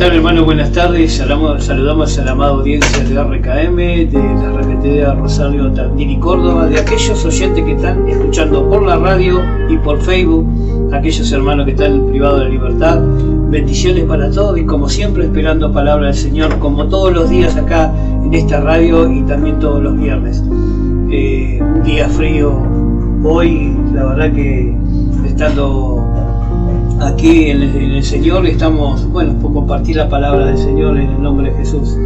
tal, hermano? Buenas tardes. Saludamos a la amada audiencia de RKM, de la RPTD Rosario, Tandil y Córdoba, de aquellos oyentes que están escuchando por la radio y por Facebook, aquellos hermanos que están en el privado de la libertad. Bendiciones para todos y como siempre esperando palabra del Señor, como todos los días acá en esta radio y también todos los viernes. Un día frío hoy, la verdad que estando aquí en el Señor estamos, bueno, por compartir la palabra del Señor en el nombre de Jesús.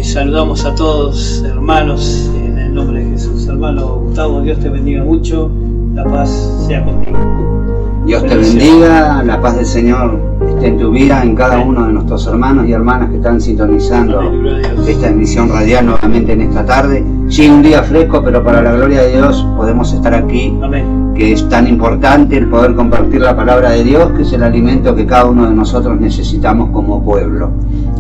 Saludamos a todos, hermanos, en el nombre de Jesús. Hermano Gustavo, Dios te bendiga mucho, la paz sea contigo. Dios te bendiga, la paz del Señor esté en tu vida, en cada uno de nuestros hermanos y hermanas que están sintonizando esta emisión radial nuevamente en esta tarde. Sí, un día fresco, pero para la gloria de Dios podemos estar aquí. Amén. Que es tan importante el poder compartir la palabra de Dios, que es el alimento que cada uno de nosotros necesitamos como pueblo.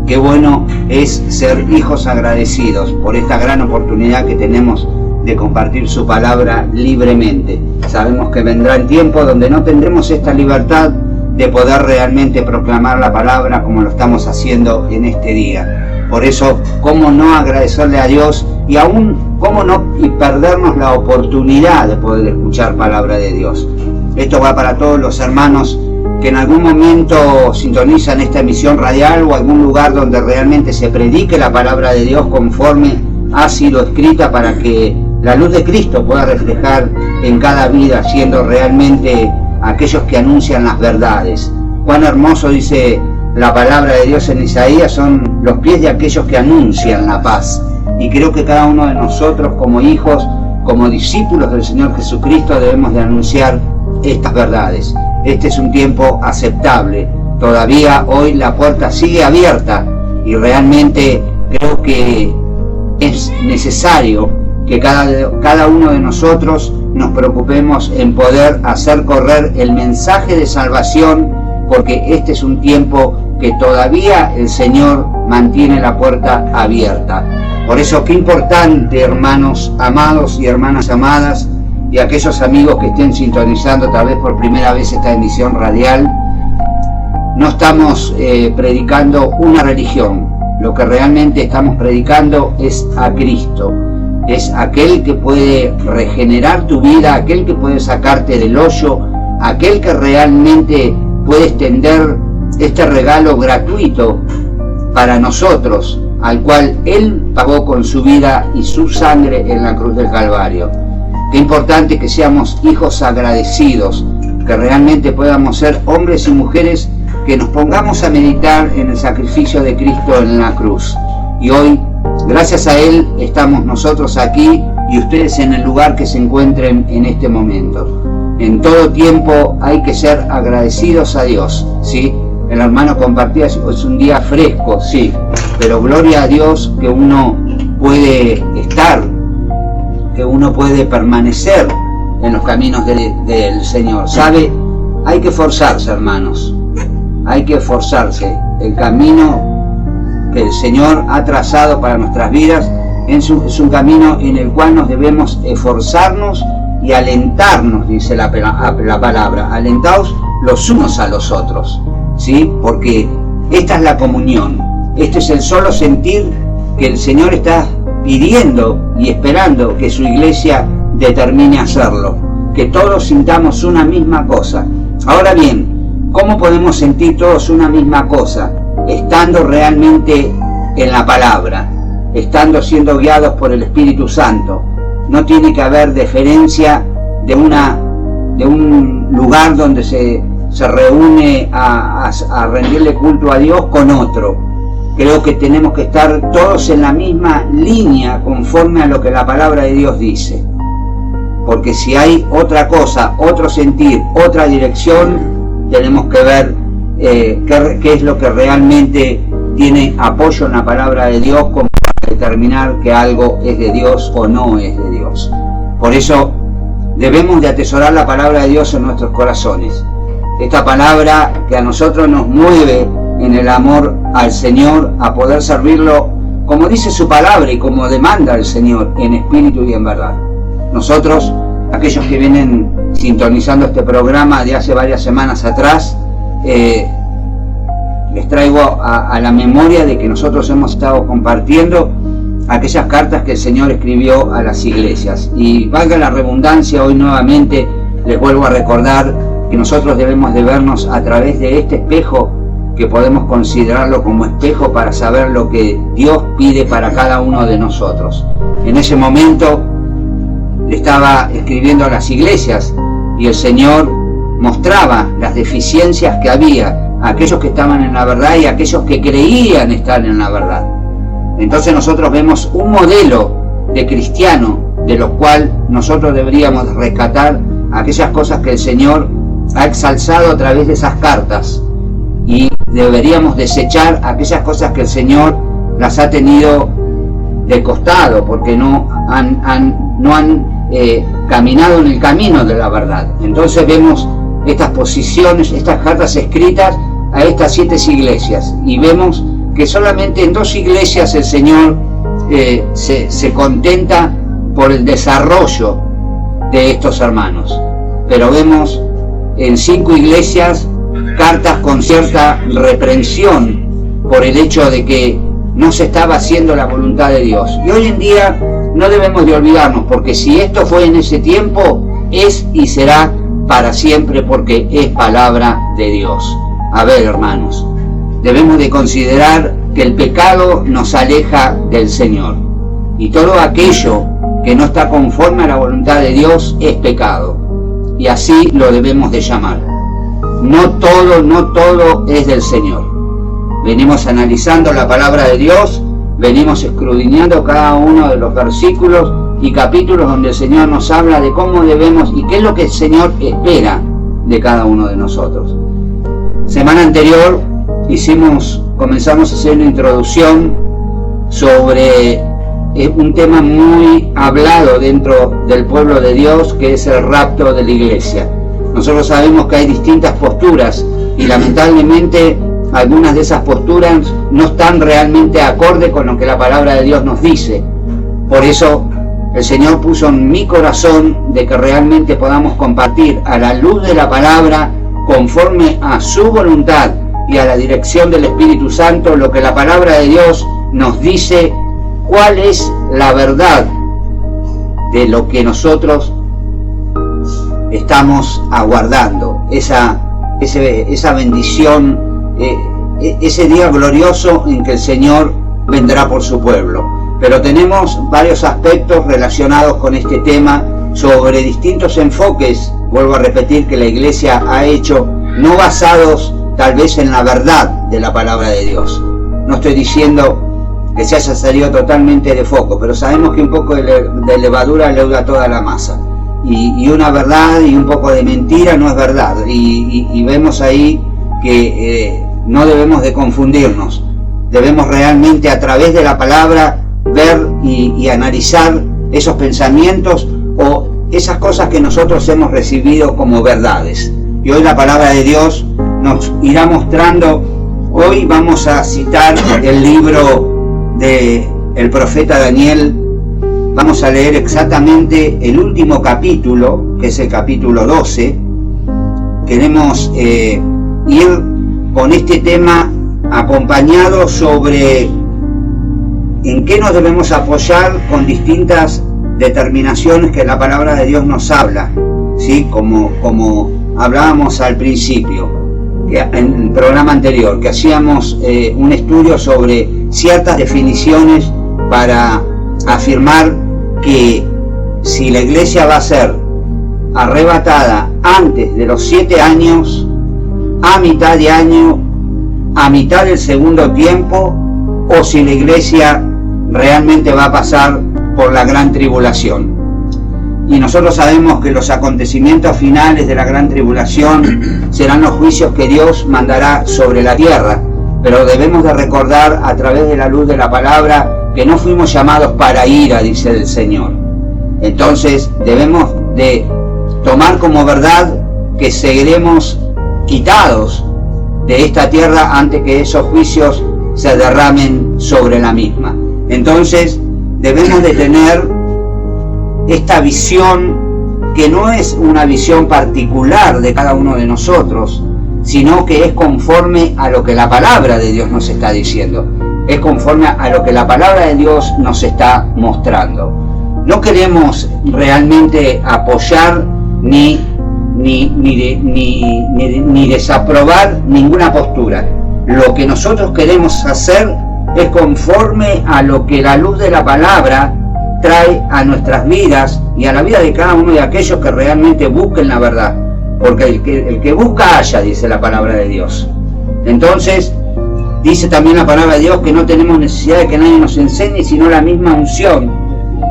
Qué bueno es ser hijos agradecidos por esta gran oportunidad que tenemos de compartir su palabra libremente. Sabemos que vendrán tiempos donde no tendremos esta libertad de poder realmente proclamar la palabra como lo estamos haciendo en este día. Por eso, ¿cómo no agradecerle a Dios? Y aún, ¿cómo no perdernos la oportunidad de poder escuchar palabra de Dios? Esto va para todos los hermanos que en algún momento sintonizan esta emisión radial o algún lugar donde realmente se predique la palabra de Dios conforme ha sido escrita, para que la luz de Cristo pueda reflejar en cada vida, siendo realmente aquellos que anuncian las verdades. Cuán hermoso dice la palabra de Dios en Isaías, son los pies de aquellos que anuncian la paz. Y creo que cada uno de nosotros, como hijos, como discípulos del Señor Jesucristo, debemos de anunciar estas verdades. Este es un tiempo aceptable. Todavía hoy la puerta sigue abierta y realmente creo que es necesario que cada uno de nosotros nos preocupemos en poder hacer correr el mensaje de salvación, porque este es un tiempo que todavía el Señor mantiene la puerta abierta. Por eso, qué importante, hermanos amados y hermanas amadas, y aquellos amigos que estén sintonizando tal vez por primera vez esta emisión radial, no estamos predicando una religión. Lo que realmente estamos predicando es a Cristo. Es aquel que puede regenerar tu vida, aquel que puede sacarte del hoyo, aquel que realmente puede extender este regalo gratuito para nosotros, al cual Él pagó con su vida y su sangre en la cruz del Calvario. Qué importante que seamos hijos agradecidos, que realmente podamos ser hombres y mujeres que nos pongamos a meditar en el sacrificio de Cristo en la cruz. Y hoy, gracias a Él, estamos nosotros aquí y ustedes en el lugar que se encuentren en este momento. En todo tiempo hay que ser agradecidos a Dios, ¿sí? El hermano compartía, es un día fresco, sí, pero gloria a Dios que uno puede estar, que uno puede permanecer en los caminos del Señor. ¿Sabe? Hay que esforzarse, hermanos, hay que esforzarse. El camino que el Señor ha trazado para nuestras vidas es un camino en el cual nos debemos esforzarnos y alentarnos, dice la palabra. Alentaos los unos a los otros, ¿sí? Porque esta es la comunión, este es el solo sentir que el Señor está pidiendo y esperando que su iglesia determine hacerlo, que todos sintamos una misma cosa. Ahora bien, ¿cómo podemos sentir todos una misma cosa? Estando realmente en la palabra, estando siendo guiados por el Espíritu Santo. No tiene que haber diferencia de un lugar donde se reúne a rendirle culto a Dios con otro. Creo que tenemos que estar todos en la misma línea conforme a lo que la palabra de Dios dice. Porque si hay otra cosa, otro sentir, otra dirección, tenemos que ver qué es lo que realmente tiene apoyo en la palabra de Dios como para determinar que algo es de Dios o no es de Dios. Por eso debemos de atesorar la palabra de Dios en nuestros corazones. Esta palabra que a nosotros nos mueve en el amor al Señor, a poder servirlo como dice su palabra y como demanda el Señor, en espíritu y en verdad. Nosotros, aquellos que vienen sintonizando este programa de hace varias semanas atrás, les traigo a la memoria de que nosotros hemos estado compartiendo aquellas cartas que el Señor escribió a las iglesias. Y valga la redundancia, hoy nuevamente les vuelvo a recordar que nosotros debemos de vernos a través de este espejo, que podemos considerarlo como espejo para saber lo que Dios pide para cada uno de nosotros. En ese momento le estaba escribiendo a las iglesias y el Señor mostraba las deficiencias que había, aquellos que estaban en la verdad y aquellos que creían estar en la verdad. Entonces nosotros vemos un modelo de cristiano de lo cual nosotros deberíamos rescatar aquellas cosas que el Señor ha exalzado a través de esas cartas, y deberíamos desechar aquellas cosas que el Señor las ha tenido de costado porque no han caminado en el camino de la verdad. Entonces vemos estas posiciones, estas cartas escritas a estas 7 iglesias, y vemos que solamente en 2 iglesias el Señor se contenta por el desarrollo de estos hermanos, pero vemos en 5 iglesias cartas con cierta reprensión por el hecho de que no se estaba haciendo la voluntad de Dios. Y hoy en día no debemos de olvidarnos, porque si esto fue en ese tiempo, es y será para siempre, porque es palabra de Dios. A ver, hermanos, debemos de considerar que el pecado nos aleja del Señor, y todo aquello que no está conforme a la voluntad de Dios es pecado, y así lo debemos de llamar. No todo es del Señor. Venimos analizando la palabra de Dios, venimos escudriñando cada uno de los versículos y capítulos donde el Señor nos habla de cómo debemos y qué es lo que el Señor espera de cada uno de nosotros. Semana anterior comenzamos a hacer una introducción sobre un tema muy hablado dentro del pueblo de Dios, que es el rapto de la iglesia. Nosotros sabemos que hay distintas posturas y lamentablemente algunas de esas posturas no están realmente acorde con lo que la palabra de Dios nos dice. Por eso el Señor puso en mi corazón de que realmente podamos compartir a la luz de la palabra, conforme a su voluntad y a la dirección del Espíritu Santo, lo que la palabra de Dios nos dice, cuál es la verdad de lo que nosotros estamos aguardando, esa bendición, ese día glorioso en que el Señor vendrá por su pueblo. Pero tenemos varios aspectos relacionados con este tema, sobre distintos enfoques, vuelvo a repetir, que la iglesia ha hecho, no basados tal vez en la verdad de la palabra de Dios. No estoy diciendo que se haya salido totalmente de foco, pero sabemos que un poco de levadura leuda toda la masa, y una verdad y un poco de mentira no es verdad, y vemos ahí que no debemos de confundirnos. Debemos realmente a través de la palabra ver y analizar esos pensamientos o esas cosas que nosotros hemos recibido como verdades. Y hoy la palabra de Dios nos irá mostrando. Hoy vamos a citar el libro del profeta Daniel. Vamos a leer exactamente el último capítulo, que es el capítulo 12. Queremos ir con este tema acompañado sobre en qué nos debemos apoyar con distintas determinaciones que la palabra de Dios nos habla, ¿sí? Como hablábamos al principio, en el programa anterior, que hacíamos un estudio sobre ciertas definiciones para afirmar que si la iglesia va a ser arrebatada antes de los 7 años, a mitad de año, a mitad del segundo tiempo, o si la iglesia realmente va a pasar por la gran tribulación. Y nosotros sabemos que los acontecimientos finales de la gran tribulación serán los juicios que Dios mandará sobre la tierra, pero debemos de recordar a través de la luz de la palabra que no fuimos llamados para ira, dice el Señor. Entonces debemos de tomar como verdad que seguiremos quitados de esta tierra antes que esos juicios se derramen sobre la misma. Entonces debemos de tener esta visión, que no es una visión particular de cada uno de nosotros, sino que es conforme a lo que la palabra de Dios nos está diciendo, es conforme a lo que la palabra de Dios nos está mostrando. No queremos realmente apoyar ni desaprobar ninguna postura. Lo que nosotros queremos hacer es conforme a lo que la luz de la palabra trae a nuestras vidas y a la vida de cada uno de aquellos que realmente busquen la verdad, porque el que busca halla, dice la palabra de Dios. Entonces dice también la palabra de Dios que no tenemos necesidad de que nadie nos enseñe, sino la misma unción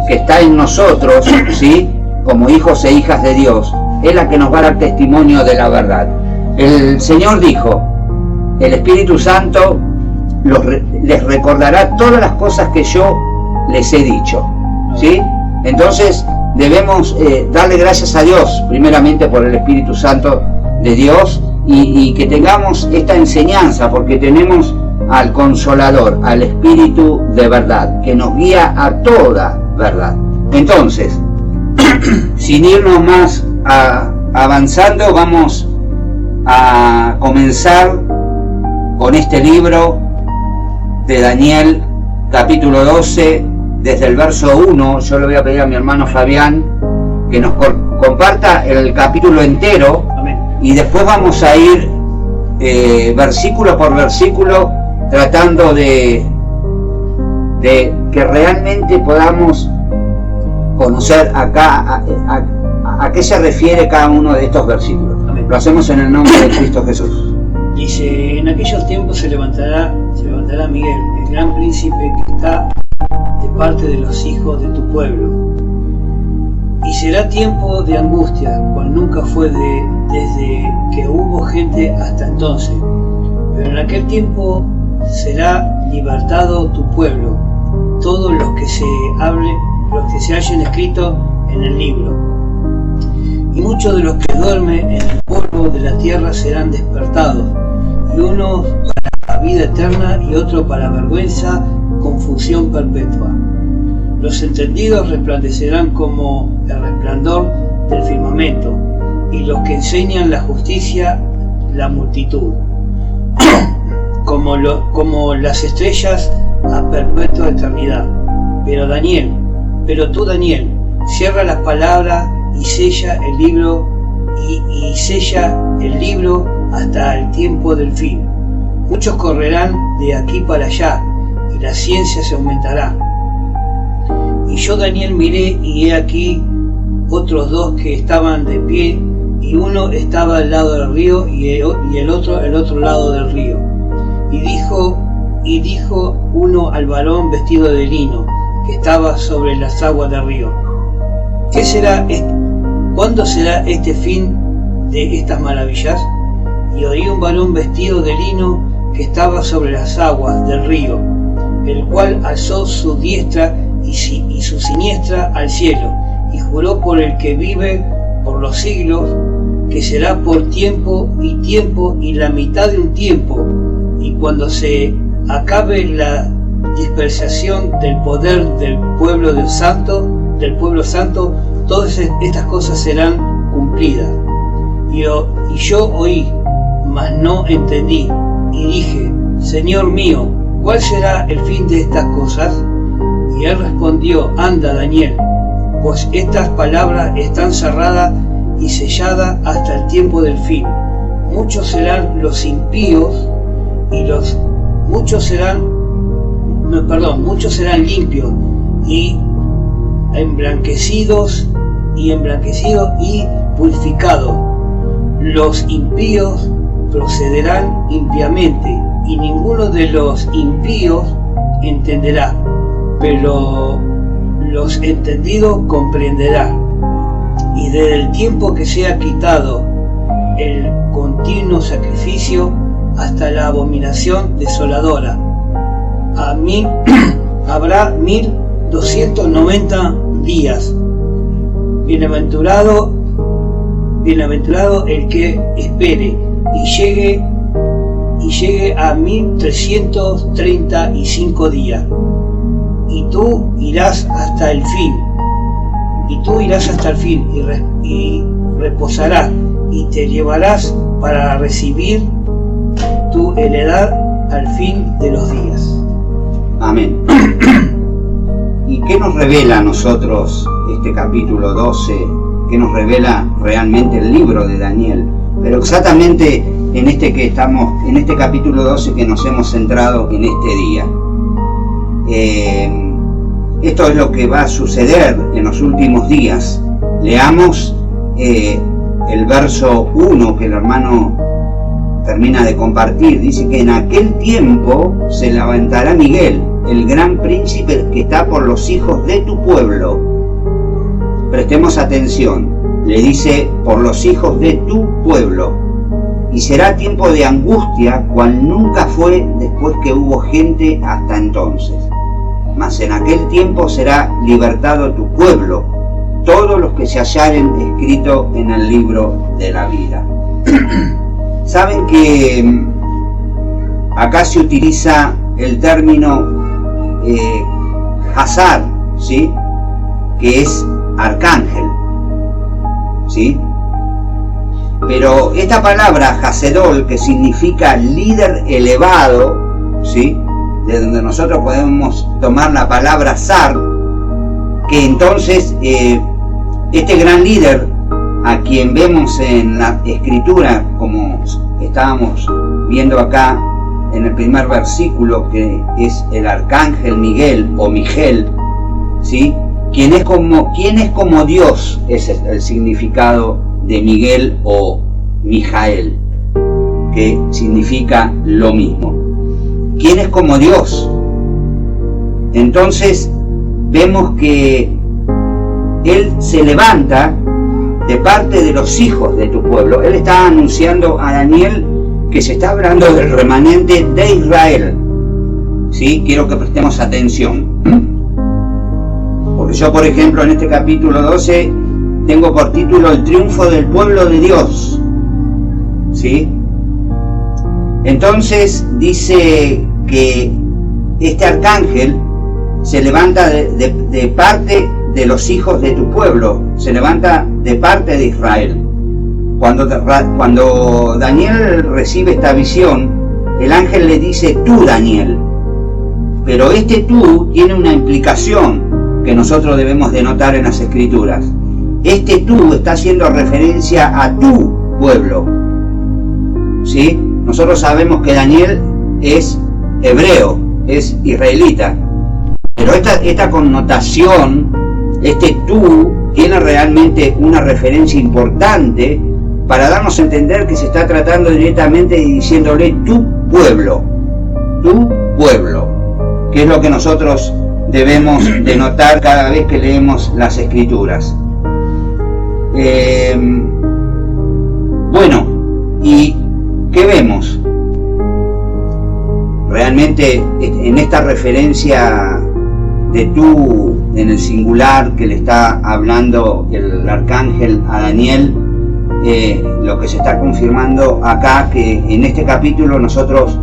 que está en nosotros, ¿sí?, como hijos e hijas de Dios, es la que nos va a dar testimonio de la verdad. El Señor dijo: el Espíritu Santo les recordará todas las cosas que yo les he dicho, ¿sí? Entonces debemos darle gracias a Dios primeramente por el Espíritu Santo de Dios, y que tengamos esta enseñanza, porque tenemos al Consolador, al Espíritu de verdad, que nos guía a toda verdad. Entonces, sin irnos más avanzando, vamos a comenzar con este libro de Daniel, capítulo 12, desde el verso 1. Yo le voy a pedir a mi hermano Fabián que nos comparta el capítulo entero. Amén. Y después vamos a ir versículo por versículo, tratando de que realmente podamos conocer acá a qué se refiere cada uno de estos versículos. Amén. Lo hacemos en el nombre de Cristo Jesús. Dice: en aquellos tiempos se levantará Miguel, el gran príncipe que está de parte de los hijos de tu pueblo. Y será tiempo de angustia, cual nunca fue desde que hubo gente hasta entonces. Pero en aquel tiempo será libertado tu pueblo, todos los que se hallen escritos en el libro. Y muchos de los que duermen en el polvo de la tierra serán despertados, y unos para la vida eterna y otro para vergüenza, confusión perpetua. Los entendidos resplandecerán como el resplandor del firmamento, y los que enseñan la justicia, la multitud, como las estrellas a perpetua eternidad. Pero tú, Daniel, cierra las palabras y sella el libro, y sella el libro hasta el tiempo del fin. Muchos correrán de aquí para allá, y la ciencia se aumentará. Y yo, Daniel, miré, y he aquí otros dos que estaban de pie, y uno estaba al lado del río y el otro al otro lado del río. Y dijo uno al varón vestido de lino, que estaba sobre las aguas del río: ¿qué será ¿cuándo será este fin de estas maravillas? Y oí un varón vestido de lino que estaba sobre las aguas del río, el cual alzó su diestra y su siniestra al cielo, y juró por el que vive por los siglos, que será por tiempo y la mitad de un tiempo, y cuando se acabe la dispersación del poder del pueblo santo, todas estas cosas serán cumplidas. Y yo oí, mas no entendí, y dije: Señor mío, ¿cuál será el fin de estas cosas? Y él respondió: anda, Daniel, pues estas palabras están cerradas y selladas hasta el tiempo del fin. Muchos serán los impíos, muchos serán limpios y emblanquecidos y purificados. Los impíos procederán impiamente, y ninguno de los impíos entenderá, pero los entendidos comprenderán. Y desde el tiempo que sea quitado el continuo sacrificio hasta la abominación desoladora, a mí habrá 1290 días. Bienaventurado el que espere y llegue a 1335 días. Y tú irás hasta el fin, y reposarás, y te llevarás para recibir tu heredad al fin de los días. Amén. ¿Y qué nos revela a nosotros este capítulo 12? ¿Qué nos revela realmente el libro de Daniel? Pero exactamente en este capítulo 12 que nos hemos centrado en este día. Esto es lo que va a suceder en los últimos días. Leamos el verso 1 que el hermano termina de compartir. Dice que en aquel tiempo se levantará Miguel, el gran príncipe que está por los hijos de tu pueblo. Prestemos atención. Le dice, por los hijos de tu pueblo. Y será tiempo de angustia, cual nunca fue después que hubo gente hasta entonces. Mas en aquel tiempo será libertado tu pueblo, todos los que se hallaren escritos en el libro de la vida. Saben que acá se utiliza el término Hazar, ¿sí? Que es arcángel, ¿sí? Pero esta palabra Hacedol, que significa líder elevado, ¿sí? De donde nosotros podemos tomar la palabra Zar, que entonces este gran líder, a quien vemos en la escritura, como estábamos viendo acá en el primer versículo, que es el arcángel Miguel o Miguel, ¿sí? Quien es como Dios, es el significado de Miguel o Mijael, que significa lo mismo. ¿Quién es como Dios? Entonces vemos que Él se levanta de parte de los hijos de tu pueblo. Él está anunciando a Daniel que se está hablando del remanente de Israel. ¿Sí? Quiero que prestemos atención. Porque yo, por ejemplo, en este capítulo 12 tengo por título el triunfo del pueblo de Dios. ¿Sí? Entonces dice que este arcángel se levanta de parte de los hijos de tu pueblo, se levanta de parte de Israel. Cuando Daniel recibe esta visión, el ángel le dice tú, Daniel. Pero este tú tiene una implicación que nosotros debemos de notar en las escrituras. Este tú está haciendo referencia a tu pueblo, ¿sí? Nosotros sabemos que Daniel es hebreo, es israelita, pero esta connotación, este tú, tiene realmente una referencia importante para darnos a entender que se está tratando directamente y diciéndole tu pueblo, que es lo que nosotros debemos de notar cada vez que leemos las escrituras. Bueno, ¿y qué vemos? Realmente en esta referencia de tú en el singular que le está hablando el arcángel a Daniel, lo que se está confirmando acá, que en este capítulo nosotros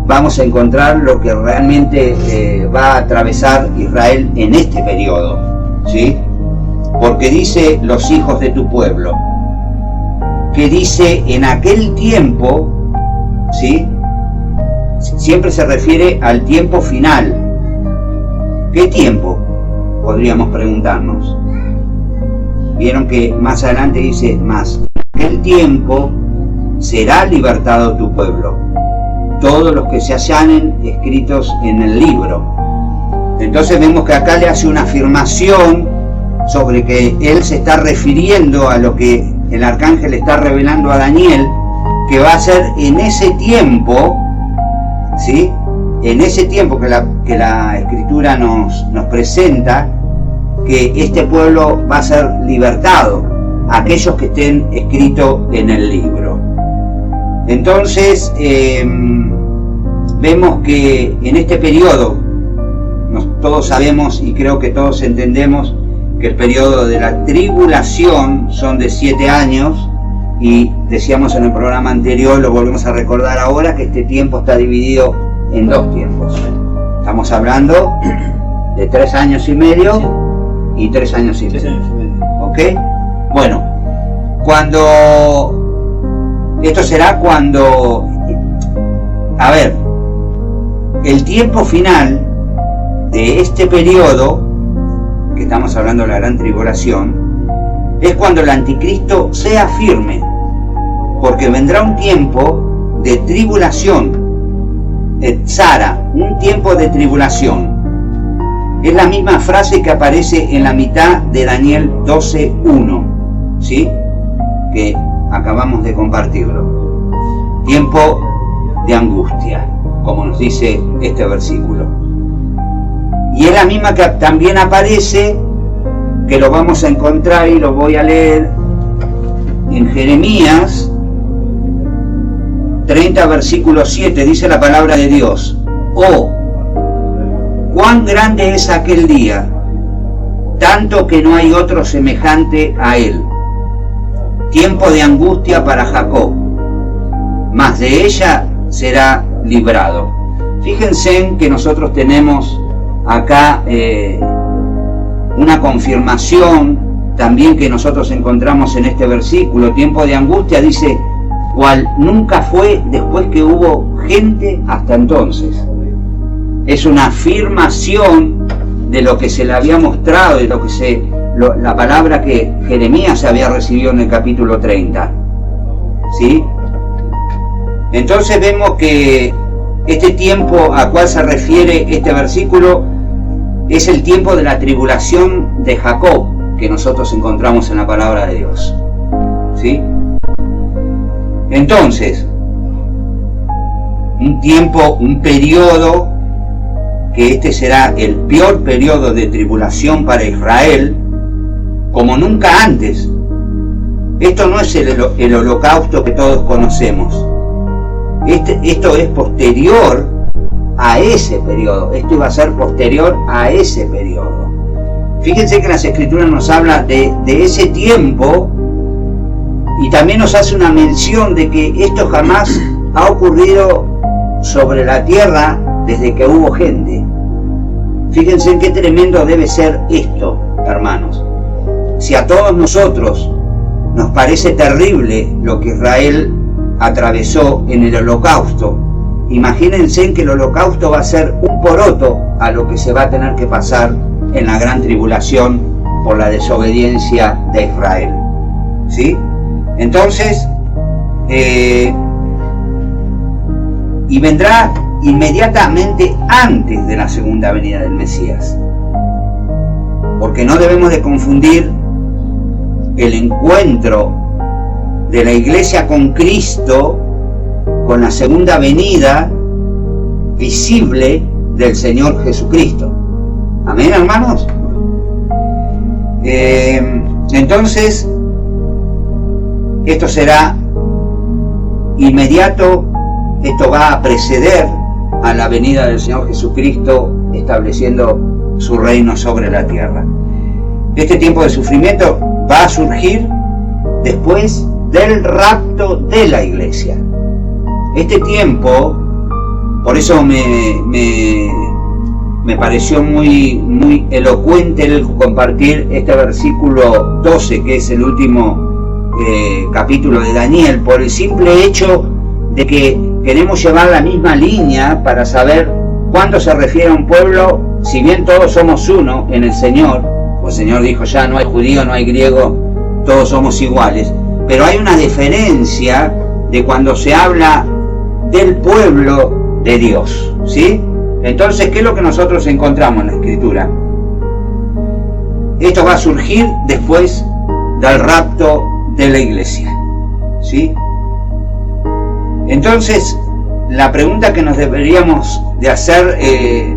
vamos a encontrar lo que realmente va a atravesar Israel en este periodo, ¿sí? Porque dice los hijos de tu pueblo, que dice en aquel tiempo, ¿sí? Siempre se refiere al tiempo final. ¿Qué tiempo? Podríamos preguntarnos. Vieron que más adelante dice más, en aquel tiempo será libertado tu pueblo, todos los que se hallanen escritos en el libro. Entonces vemos que acá le hace una afirmación sobre que él se está refiriendo a lo que el arcángel está revelando a Daniel, que va a ser en ese tiempo, ¿sí? En ese tiempo que la escritura nos presenta, que este pueblo va a ser libertado, aquellos que estén escritos en el libro. Entonces vemos que en este periodo, todos sabemos y creo que todos entendemos que el periodo de la tribulación son de 7 años, y decíamos en el programa anterior, lo volvemos a recordar ahora, que este tiempo está dividido en 2 tiempos. Estamos hablando de 3 años y medio y 3 años y medio. ¿Ok? Bueno, cuando Esto será cuando, a ver, el tiempo final de este periodo, que estamos hablando de la gran tribulación, es cuando el anticristo sea firme, porque vendrá un tiempo de tribulación, Tzara, un tiempo de tribulación. Es la misma frase que aparece en la mitad de Daniel 12:1, ¿sí? Que acabamos de compartirlo. Tiempo de angustia, como nos dice este versículo. Y es la misma que también aparece, que lo vamos a encontrar y lo voy a leer en Jeremías 30, versículo 7, dice la palabra de Dios: oh, cuán grande es aquel día, tanto que no hay otro semejante a él. Tiempo de angustia para Jacob, mas de ella será librado. Fíjense en que nosotros tenemos acá una confirmación también que nosotros encontramos en este versículo. Tiempo de angustia, dice, cual nunca fue después que hubo gente hasta entonces. Es una afirmación de lo que se le había mostrado, de lo que la palabra que Jeremías había recibido en el capítulo 30, ¿sí? Entonces vemos que este tiempo a cual se refiere este versículo es el tiempo de la tribulación de Jacob, que nosotros encontramos en la palabra de Dios, ¿sí? Entonces, un periodo, que este será el peor periodo de tribulación para Israel, como nunca antes. Esto no es el holocausto que todos conocemos. Esto es posterior a ese periodo. Esto iba a ser posterior a ese periodo. Fíjense que las Escrituras nos habla de ese tiempo, y también nos hace una mención de que esto jamás ha ocurrido sobre la tierra desde que hubo gente. Fíjense qué tremendo debe ser esto, hermanos. Si a todos nosotros nos parece terrible lo que Israel atravesó en el holocausto, imagínense que el holocausto va a ser un poroto a lo que se va a tener que pasar en la gran tribulación por la desobediencia de Israel, ¿sí? Entonces, y vendrá inmediatamente antes de la segunda venida del Mesías, porque no debemos de confundir el encuentro de la iglesia con Cristo con la segunda venida visible del Señor Jesucristo. Amén, hermanos. Entonces, esto será inmediato, esto va a preceder a la venida del Señor Jesucristo, estableciendo su reino sobre la tierra. Este tiempo de sufrimiento va a surgir después del rapto de la iglesia. Este tiempo, por eso me pareció muy elocuente el compartir este versículo 12, que es el último capítulo de Daniel, por el simple hecho de que queremos llevar la misma línea para saber cuándo se refiere a un pueblo, si bien todos somos uno en el Señor, pues el Señor dijo ya no hay judío, no hay griego, todos somos iguales, pero hay una diferencia de cuando se habla del pueblo de Dios, ¿sí? Entonces, ¿qué es lo que nosotros encontramos en la Escritura? Esto va a surgir después del rapto de la iglesia, ¿sí? Entonces, la pregunta que nos deberíamos de hacer,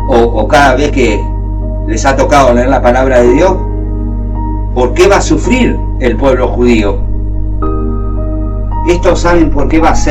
o cada vez que les ha tocado leer la palabra de Dios, ¿por qué va a sufrir el pueblo judío? Esto, ¿saben por qué va a ser?